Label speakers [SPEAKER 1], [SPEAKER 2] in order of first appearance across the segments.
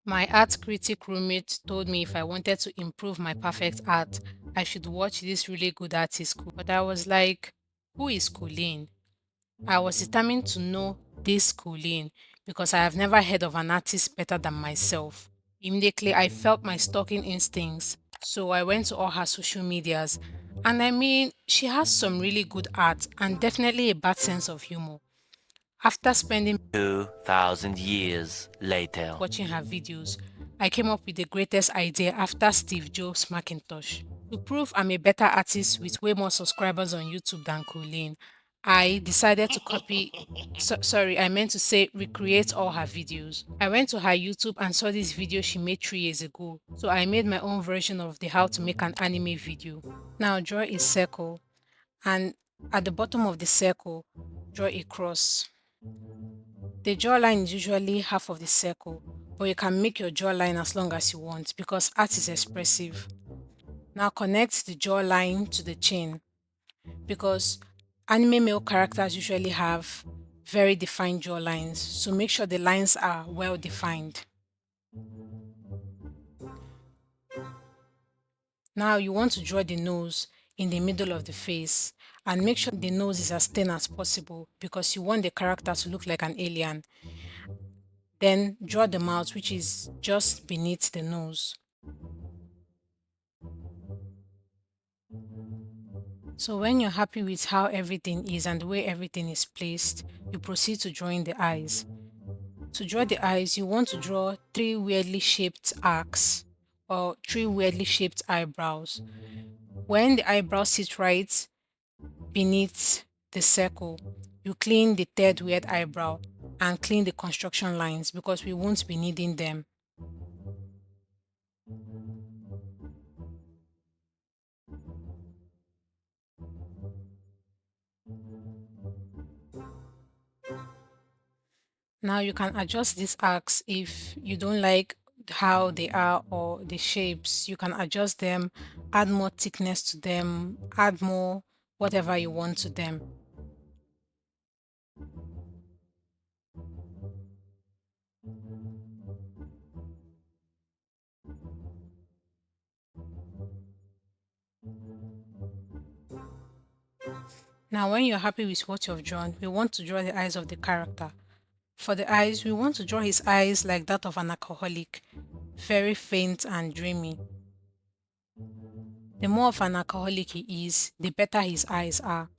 [SPEAKER 1] My art critic roommate told me if I wanted to improve my perfect art, I should watch this really good artist. But I was like, who is Colleen? I was determined to know this Colleen because I have never heard of an artist better than myself. Immediately, I felt my stalking instincts, so I went to all her social medias. And I mean, she has some really good art and definitely a bad sense of humor. After spending
[SPEAKER 2] 2,000 years later.
[SPEAKER 1] watching her videos, I came up with the greatest idea after Steve Jobs' Macintosh. To prove I'm a better artist with way more subscribers on YouTube than Colleen, I decided to copy. Sorry, I meant to say recreate all her videos. I went to her YouTube and saw this video she made 3 years ago. So I made my own version of the how to make an anime video. Now draw a circle and at the bottom of the circle, draw a cross. The jawline is usually half of the circle, but you can make your jawline as long as you want because art is expressive. Now connect the jawline to the chin because anime male characters usually have very defined jawlines, so make sure the lines are well defined. Now you want to draw the nose in the middle of the face and make sure the nose is as thin as possible because you want the character to look like an alien. Then draw the mouth, which is just beneath the nose. So when you're happy with how everything is and the way everything is placed, you proceed to drawing the eyes. To draw the eyes, you want to draw three weirdly shaped arcs or three weirdly shaped eyebrows. When the eyebrows sit right beneath the circle, you clean the third weird eyebrow and clean the construction lines because we won't be needing them. Now you can adjust these arcs if you don't like how they are or the shapes. You can adjust them, add more thickness to them, add more whatever you want to them. Now when you're happy with what you've drawn, we want to draw the eyes of the character. For the eyes, we want to draw his eyes like that of an alcoholic, very faint and dreamy. The more of an alcoholic he is, the better his eyes are.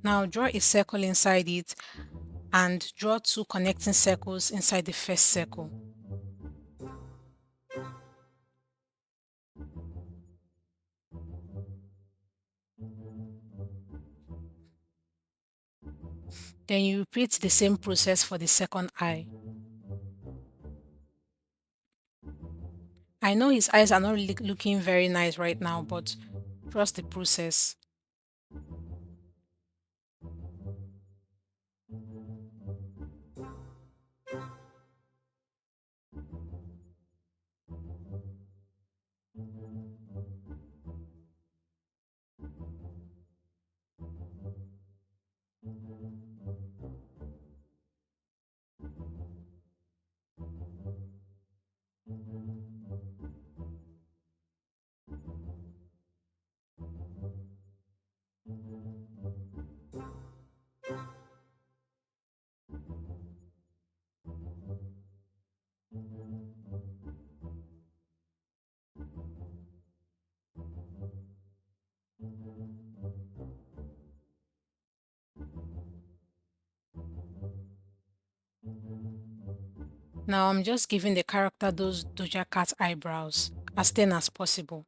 [SPEAKER 1] Now draw a circle inside it and draw two connecting circles inside the first circle. Then you repeat the same process for the second eye. I know his eyes are not really looking very nice right now, but trust the process. Now I'm just giving the character those Doja Cat eyebrows as thin as possible.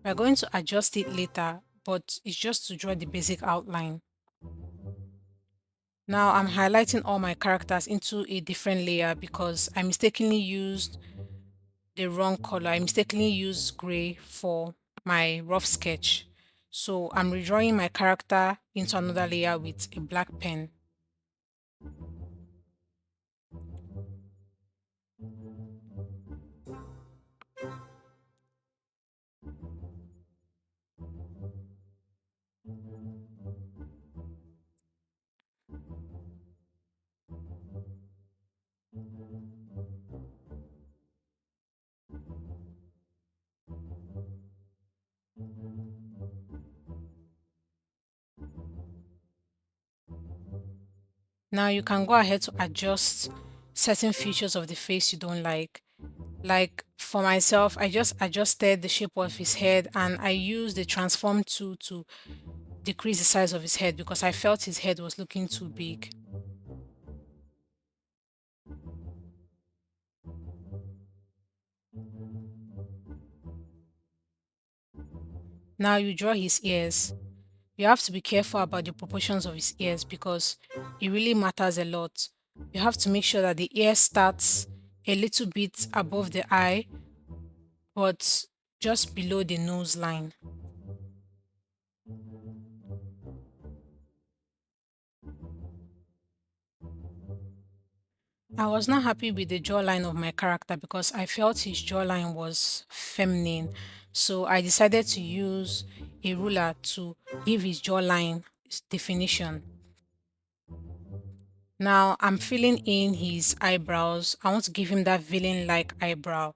[SPEAKER 1] We're going to adjust it later, but it's just to draw the basic outline. Now I'm highlighting all my characters into a different layer because I mistakenly used the wrong color. I mistakenly used gray for my rough sketch. So I'm redrawing my character into another layer with a black pen. Now you can go ahead to adjust certain features of the face you don't like. Like for myself, I just adjusted the shape of his head and I used the transform tool to decrease the size of his head because I felt his head was looking too big. Now you draw his ears. You have to be careful about the proportions of his ears because it really matters a lot. You have to make sure that the ear starts a little bit above the eye, but just below the nose line. I was not happy with the jawline of my character because I felt his jawline was feminine. So I decided to use a ruler to give his jawline definition. Now I'm filling in his eyebrows. I want to give him that villain like eyebrow.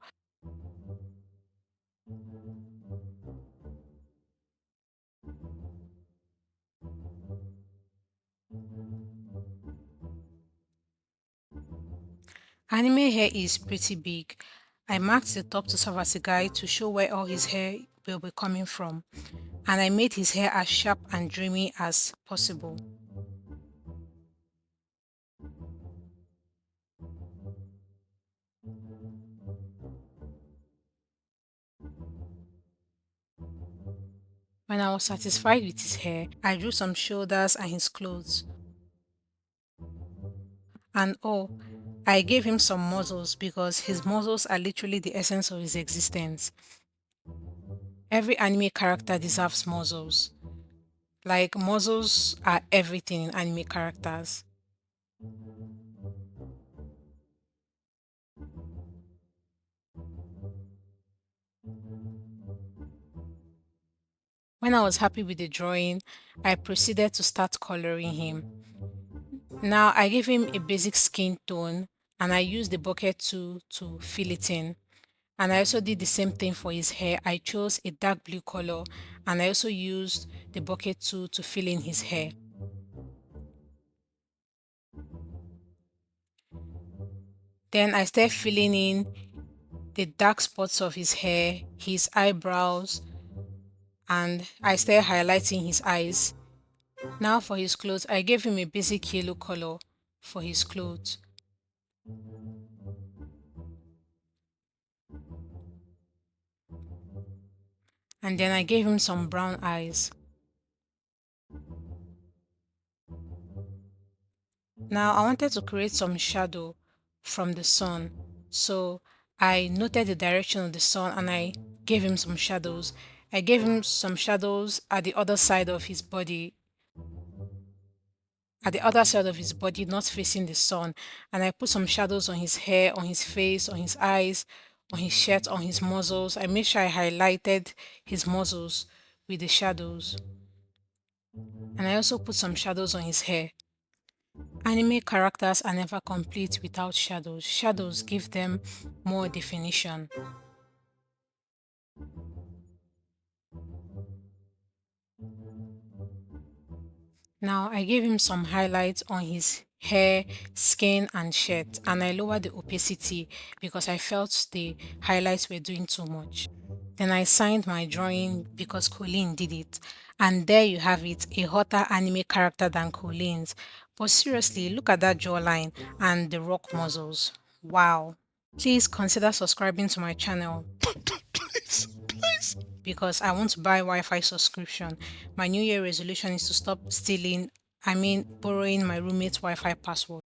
[SPEAKER 1] Anime hair is pretty big. I marked the top to serve as a guide to show where all his hair will be coming from, and I made his hair as sharp and dreamy as possible. When I was satisfied with his hair, I drew some shoulders and his clothes. And oh, I gave him some muscles because his muscles are literally the essence of his existence. Every anime character deserves muscles. Like, muscles are everything in anime characters. When I was happy with the drawing, I proceeded to start coloring him. Now I gave him a basic skin tone and I used the bucket tool to fill it in. And I also did the same thing for his hair. I chose a dark blue color and I also used the bucket tool to fill in his hair. Then I started filling in the dark spots of his hair, his eyebrows, and I started highlighting his eyes. Now for his clothes, I gave him a basic yellow color for his clothes. And then I gave him some brown eyes. Now I wanted to create some shadow from the sun. So I noted the direction of the sun and I gave him some shadows. I gave him some shadows at the other side of his body, not facing the sun. And I put some shadows on his hair, on his face, on his eyes, on his shirt, on his muscles. I made sure I highlighted his muscles with the shadows. And I also put some shadows on his hair. Anime characters are never complete without shadows. Shadows give them more definition. Now I gave him some highlights on his hair, skin and shirt and I lowered the opacity because I felt the highlights were doing too much. Then I signed my drawing because Colleen did it. And there you have it, a hotter anime character than Colleen's. But seriously, look at that jawline and the rock muscles. Wow. Please consider subscribing to my channel because I want to buy Wi-Fi subscription. My New Year resolution is to stop borrowing my roommate's Wi-Fi password.